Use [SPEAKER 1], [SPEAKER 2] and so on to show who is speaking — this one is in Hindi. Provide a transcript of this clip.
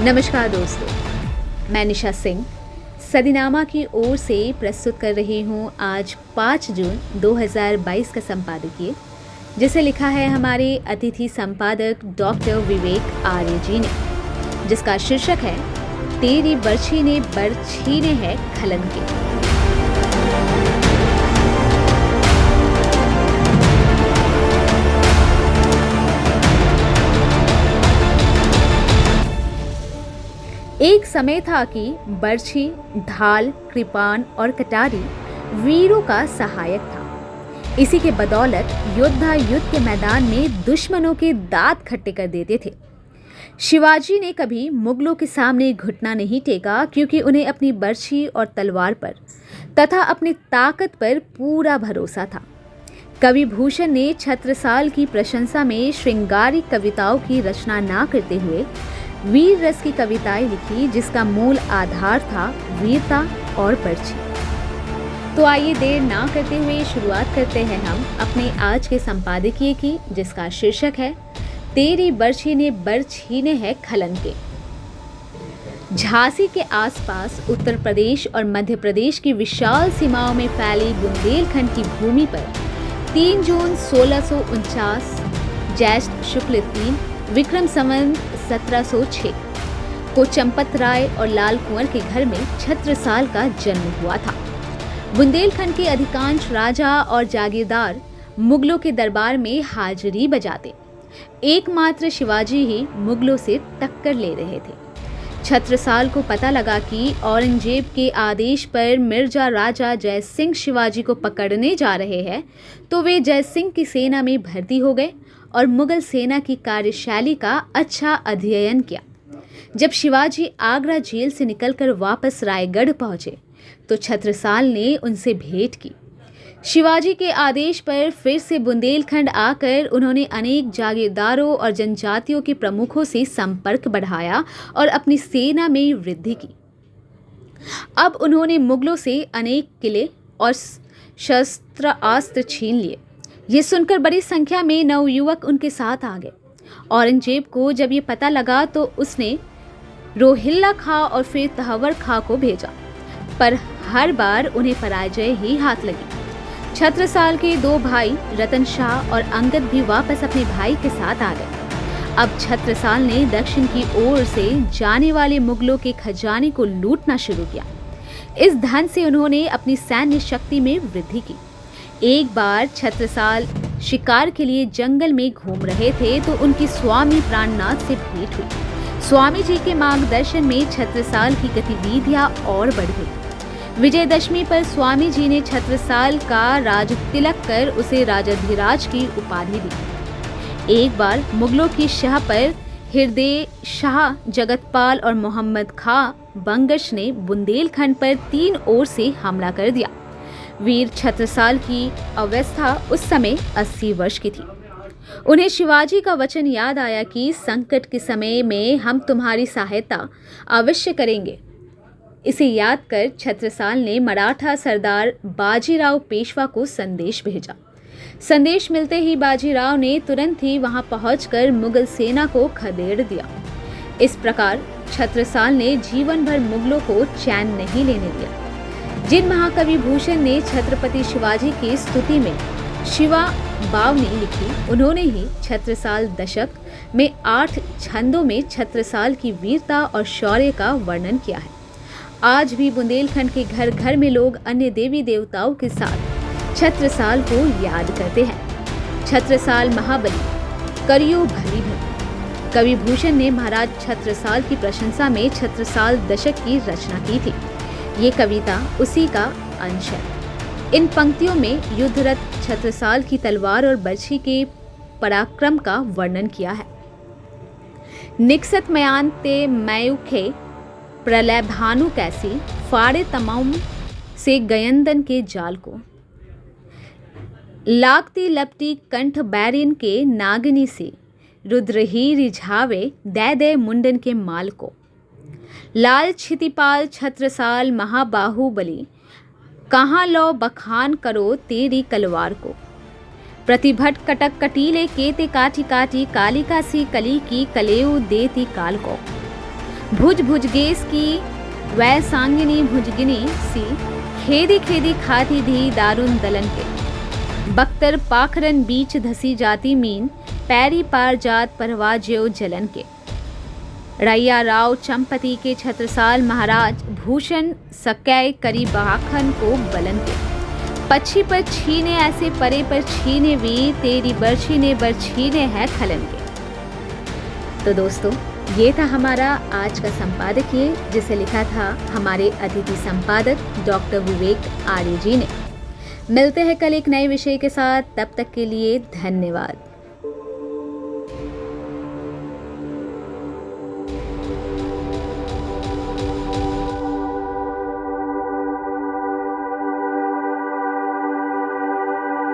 [SPEAKER 1] नमस्कार दोस्तों, मैं निशा सिंह सदीनामा की ओर से प्रस्तुत कर रही हूँ आज 5 जून 2022 का संपादकीय, जिसे लिखा है हमारे अतिथि संपादक डॉक्टर विवेक आर्य जी ने, जिसका शीर्षक है तेरी बरछी ने बर छीने है खलन के। एक समय था कि बरछी, ढाल, कृपाण और कटारी वीरों का सहायक था। इसी के बदौलत योद्धा युद्ध के मैदान में दुश्मनों के दांत खट्टे कर देते थे। शिवाजी ने कभी मुगलों के सामने घुटना नहीं टेका, क्योंकि उन्हें अपनी बरछी और तलवार पर तथा अपनी ताकत पर पूरा भरोसा था। कवि भूषण ने छत्रसाल की प्रशंसा में श्रृंगारिक कविताओं की रचना न करते हुए वीर रस की कविताएं लिखी, जिसका मूल आधार था वीरता और बरछी। तो आइए देर ना करते हुए शुरुआत करते हैं हम अपने आज के संपादकीय की, जिसका शीर्षक है तेरी बरछी ने बर छीने है खलन के। झांसी के आसपास उत्तर प्रदेश और मध्य प्रदेश की विशाल सीमाओं में फैली बुंदेलखंड की भूमि पर 3 जून 1649 ज्येष्ठ शुक्ल 3 विक्रम संवत 1706 को चंपत राय और लाल कुंवर के घर में छत्रसाल का जन्म हुआ था। बुंदेलखंड के अधिकांश राजा और जागीरदार मुगलों के दरबार में हाजिरी बजाते, एकमात्र शिवाजी ही मुगलों से टक्कर ले रहे थे। छत्रसाल को पता लगा कि औरंगजेब के आदेश पर मिर्जा राजा जय सिंह शिवाजी को पकड़ने जा रहे हैं, तो वे जय सिंह की सेना में भर्ती हो गए और मुगल सेना की कार्यशैली का अच्छा अध्ययन किया। जब शिवाजी आगरा जेल से निकलकर वापस रायगढ़ पहुंचे, तो छत्रसाल ने उनसे भेंट की। शिवाजी के आदेश पर फिर से बुंदेलखंड आकर उन्होंने अनेक जागीरदारों और जनजातियों के प्रमुखों से संपर्क बढ़ाया और अपनी सेना में वृद्धि की। अब उन्होंने मुगलों से अनेक किले और शस्त्र अस्त्र छीन लिए। ये सुनकर बड़ी संख्या में नवयुवक उनके साथ आ गए। औरंगजेब को जब ये पता लगा, तो उसने रोहिल्ला खां और फिर तहवर खां को भेजा, पर हर बार उन्हें पराजय ही हाथ लगी। छत्रसाल के 2 भाई रतन शाह और अंगद भी वापस अपने भाई के साथ आ गए। अब छत्रसाल ने दक्षिण की ओर से जाने वाले मुगलों के खजाने को लूटना शुरू किया। इस धन से उन्होंने अपनी सैन्य शक्ति में वृद्धि की। एक बार छत्रसाल शिकार के लिए जंगल में घूम रहे थे, तो उनकी स्वामी प्राणनाथ से भेंट हुई। स्वामी जी के मार्गदर्शन में छत्रसाल की गतिविधियां और बढ़ गई। विजयदशमी पर स्वामी जी ने छत्रसाल का राज तिलक कर उसे राजाधिराज की उपाधि दी। एक बार मुगलों की शाह पर हृदय शाह, जगतपाल और मोहम्मद खां बंगश ने बुंदेलखंड पर 3 ओर से हमला कर दिया। वीर छत्रसाल की अवस्था उस समय 80 वर्ष की थी। उन्हें शिवाजी का वचन याद आया कि संकट के समय में हम तुम्हारी सहायता अवश्य करेंगे। इसे याद कर छत्रसाल ने मराठा सरदार बाजीराव पेशवा को संदेश भेजा। संदेश मिलते ही बाजीराव ने तुरंत ही वहां पहुंचकर मुगल सेना को खदेड़ दिया। इस प्रकार छत्रसाल ने जीवन भर मुगलों को चैन नहीं लेने दिया। जिन महाकवि भूषण ने छत्रपति शिवाजी की स्तुति में शिवा बावनी लिखी, उन्होंने ही छत्रसाल दशक में 8 छंदों में छत्रसाल की वीरता और शौर्य का वर्णन किया है। आज भी बुंदेलखंड के घर घर में लोग अन्य देवी देवताओं के साथ छत्रसाल को याद करते हैं। छत्रसाल महाबली करियो भली भली। कवि भूषण ने महाराज छत्रसाल की प्रशंसा में छत्रसाल दशक की रचना की थी। ये कविता उसी का अंश है। इन पंक्तियों में युद्धरत छत्रसाल की तलवार और बरछी के पराक्रम का वर्णन किया है। निकसत मयान ते मयूखे प्रलय भानु कैसी, फाड़े तमाम से गयंदन के जाल को। लागती लपटी कंठ बैरिन के नागनी से, रुद्र ही रिझावे दे दे मुंडन के माल को। लाल क्षितिपाल छत्रसाल महाबाहुबली, कहाँ लो बखान करो तेरी कलवार को। प्रतिभट कटक कटीले केते काटी काटी, कालिका सी कली की कलेऊ देती काल को। भुज भुजगेस की वैसांगिनी भुजगिनी सी, खेदी खेदी खाती धी दारुन दलन के। बख्तर पाखरन बीच धसी जाती मीन, पैरी पार जात परवाज्यो जलन के। रैया राव चंपती के छत्रसाल महाराज भूषण सकै करी बाखन को बलन के। पक्षी पर छीने ऐसे परे पर छीने वीर, तेरी बरछी ने बरछीने है खलन के। तो दोस्तों, ये था हमारा आज का संपादकीय, जिसे लिखा था हमारे अतिथि संपादक डॉक्टर विवेक आर्य जी ने। मिलते हैं कल एक नए विषय के साथ, तब तक के लिए धन्यवाद।